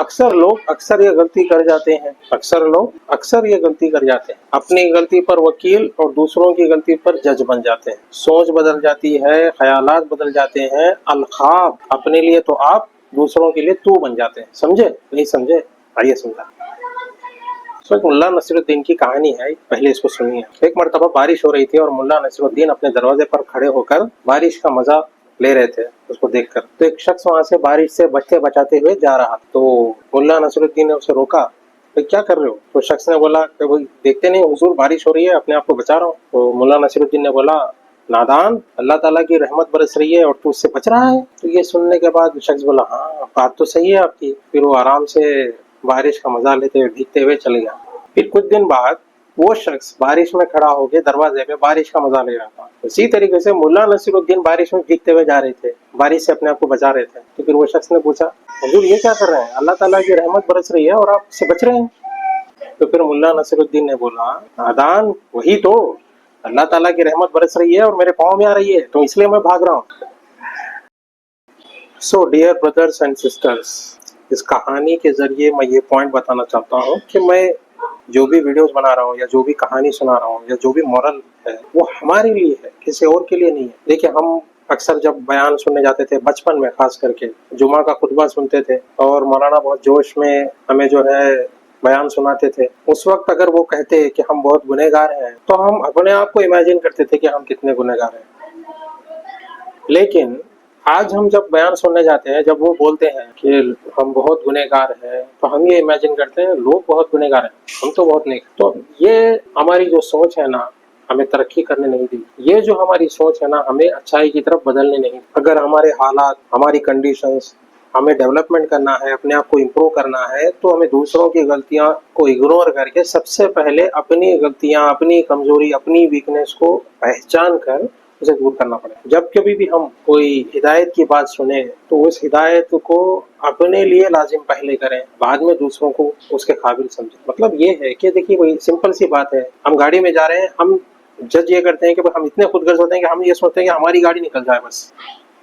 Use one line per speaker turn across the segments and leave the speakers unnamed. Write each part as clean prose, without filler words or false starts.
अक्सर लोग अक्सर ये गलती कर जाते हैं, अक्सर लोग अक्सर ये गलती कर जाते हैं, अपनी गलती पर वकील और दूसरों की गलती पर जज बन जाते हैं। सोच बदल जाती है, ख्यालात बदल जाते हैं, अलखाब अपने लिए तो आप, दूसरों के लिए तू बन जाते हैं। समझे? नहीं समझे? आइए समझा। तो मुल्ला नसीरुद्दीन की कहानी है, पहले इसको सुनिए। एक मर्तबा बारिश हो रही थी और मुल्ला नसीरुद्दीन अपने दरवाजे पर खड़े होकर बारिश का मजा ले रहे थे उसको देखकर। तो एक शख्स वहां से बारिश से बचते बचाते हुए जा रहा। तो मुल्ला नसीरुद्दीन ने उसे रोका, तो क्या कर रहे हो? तो शख्स ने बोला कि भाई देखते नहीं हुजूर बारिश हो रही है, अपने आप को बचा रहा हूँ। तो मुल्ला नसीरुद्दीन ने बोला, नादान, अल्लाह ताला की रहमत बरस रही है और तू उससे बच रहा है। तो ये सुनने के बाद शख्स बोला, हाँ बात तो सही है आपकी। फिर वो आराम से बारिश का मजा लेते हुए भीगते हुए चले गया। फिर कुछ दिन बाद वो शख्स बारिश में खड़ा होकर दरवाजे पे बारिश का मजा ले रहा था। उसी तरीके से मुल्ला नसीरुद्दीन बारिश में भीगते हुए जा रहे थे, बारिश से अपने आप को बचा रहे थे। तो फिर वो शख्स ने पूछा, हुजूर ये क्या कर रहे हैं? अल्लाह ताला की रहमत बरस रही है और आप इससे बच रहे हैं। तो फिर मुल्ला नसीरुद्दीन ने बोला, नादान, वही तो, अल्लाह ताला की रहमत बरस रही है और मेरे पाँव में आ रही है, तो इसलिए मैं भाग रहा हूँ। So dear brothers and sisters, इस कहानी के जरिए मैं ये पॉइंट बताना चाहता हूँ कि मैं जो भी वीडियोस बना रहा हूँ या जो भी कहानी सुना रहा हूँ या जो भी मॉरल है वो हमारे लिए है, किसी और के लिए नहीं है। देखिए, हम अक्सर जब बयान सुनने जाते थे बचपन में, खास करके जुमा का खुतबा सुनते थे और मौलाना बहुत जोश में हमें जो है बयान सुनाते थे। उस वक्त अगर वो कहते कि हम बहुत गुनहगार हैं तो हम अपने आप को इमेजिन करते थे कि हम कितने गुनहगार हैं। लेकिन आज हम जब बयान सुनने जाते हैं, जब वो बोलते हैं कि हम बहुत गुनहगार हैं, तो हम ये इमेजिन करते हैं लोग बहुत गुनहगार हैं, हम तो बहुत नेक। तो ये हमारी जो सोच है ना, हमें तरक्की करने नहीं दी। ये जो हमारी सोच है ना, हमें अच्छाई की तरफ बदलने नहीं दी। अगर हमारे हालात, हमारी कंडीशंस, हमें डेवलपमेंट करना है, अपने आप को इम्प्रूव करना है, तो हमें दूसरों की गलतियां को इग्नोर करके सबसे पहले अपनी गलतियां, अपनी कमजोरी, अपनी वीकनेस को पहचान कर उसे दूर करना पड़ेगा। जब कभी भी हम कोई हिदायत की बात सुने तो उस हिदायत को अपने लिए लाजिम पहले करें, बाद में दूसरों को उसके काबिल समझें। मतलब ये है कि देखिए, वही सिंपल सी बात है, हम गाड़ी में जा रहे हैं, हम जज ये करते हैं कि हम इतने खुदगर्ज होते हैं कि हम ये सोचते हैं कि हमारी गाड़ी निकल जाए, बस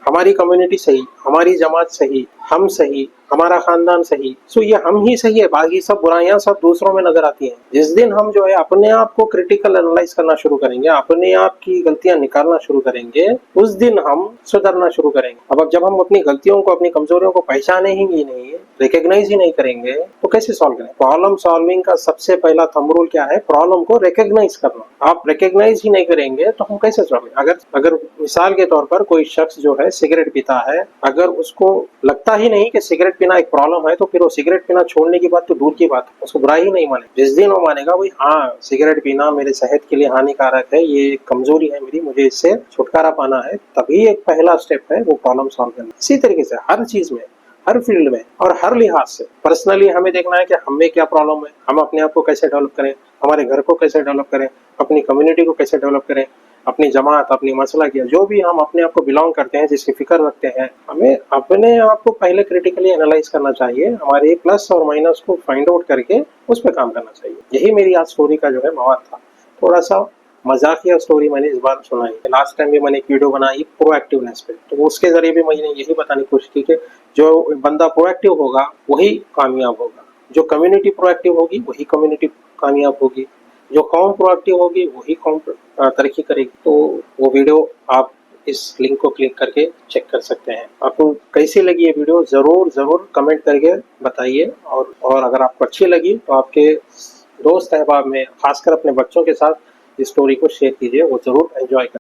हमारी कम्युनिटी सही, हमारी जमात सही, हम सही, हमारा खानदान सही, सो ये हम ही सही है, बाकी सब बुराइयां सब दूसरों में नजर आती हैं। जिस दिन हम जो है अपने आप को क्रिटिकल एनालाइज करना शुरू करेंगे, अपने आप की गलतियां निकालना शुरू करेंगे, उस दिन हम सुधरना शुरू करेंगे। अब जब हम अपनी गलतियों को, अपनी कमजोरियों को पहचानेंगे ही नहीं, रिकॉग्नाइज ही नहीं करेंगे, तो कैसे सॉल्व करें? प्रॉब्लम सॉल्विंग का सबसे पहला थंब रूल क्या है? प्रॉब्लम को रिकॉग्नाइज करना। आप रिकॉग्नाइज ही नहीं करेंगे तो हम कैसे सॉल्व करें? अगर मिसाल के तौर पर कोई शख्स जो है सिगरेट पीता है, अगर उसको लगता ही नहीं कि सिगरेट पीना एक प्रॉब्लम है, तो फिर वो सिगरेट पीना छोड़ने की बात तो दूर की बात है, उसको बुराई ही नहीं माने। जिस दिन वो मानेगा भाई हाँ सिगरेट पीना मेरे सेहत के लिए हानिकारक है, ये एक कमजोरी है मेरी, मुझे इससे छुटकारा पाना है, तभी एक पहला स्टेप है वो प्रॉब्लम सॉल्व करना। इसी तरीके से हर चीज में, हर फील्ड में और हर लिहाज से पर्सनली हमें देखना है कि हमें क्या प्रॉब्लम है, हम अपने आप को कैसे डेवलप करें, हमारे घर को कैसे डेवलप करें, अपनी कम्युनिटी को कैसे डेवलप करें, अपनी जमात, अपनी मसला किया, जो भी हम अपने आप को बिलोंग करते हैं, जिसकी फिक्र रखते हैं, हमें अपने आप को पहले क्रिटिकली एनालाइज करना चाहिए, हमारे प्लस और माइनस को फाइंड आउट करके उस पर काम करना चाहिए। यही मेरी आज स्टोरी का जो है मवाद था। थोड़ा सा मजाकिया स्टोरी मैंने इस बार सुनाई। लास्ट टाइम भी मैंने एक वीडियो बनाई प्रोएक्टिवनेस पे, तो उसके जरिए भी मैंने यही बताने की कोशिश की कि जो बंदा प्रोएक्टिव होगा वही कामयाब होगा, जो कम्युनिटी प्रोएक्टिव होगी वही कम्युनिटी कामयाब होगी, जो कौम प्रोएक्टिव होगी वही कौम तरक्की करेगी। तो वो वीडियो आप इस लिंक को क्लिक करके चेक कर सकते हैं। आपको कैसी लगी ये वीडियो जरूर जरूर कमेंट करके बताइए, और अगर आपको अच्छी लगी तो आपके दोस्त अहबाब में, खासकर अपने बच्चों के साथ इस स्टोरी को शेयर कीजिए, वो जरूर एंजॉय करें।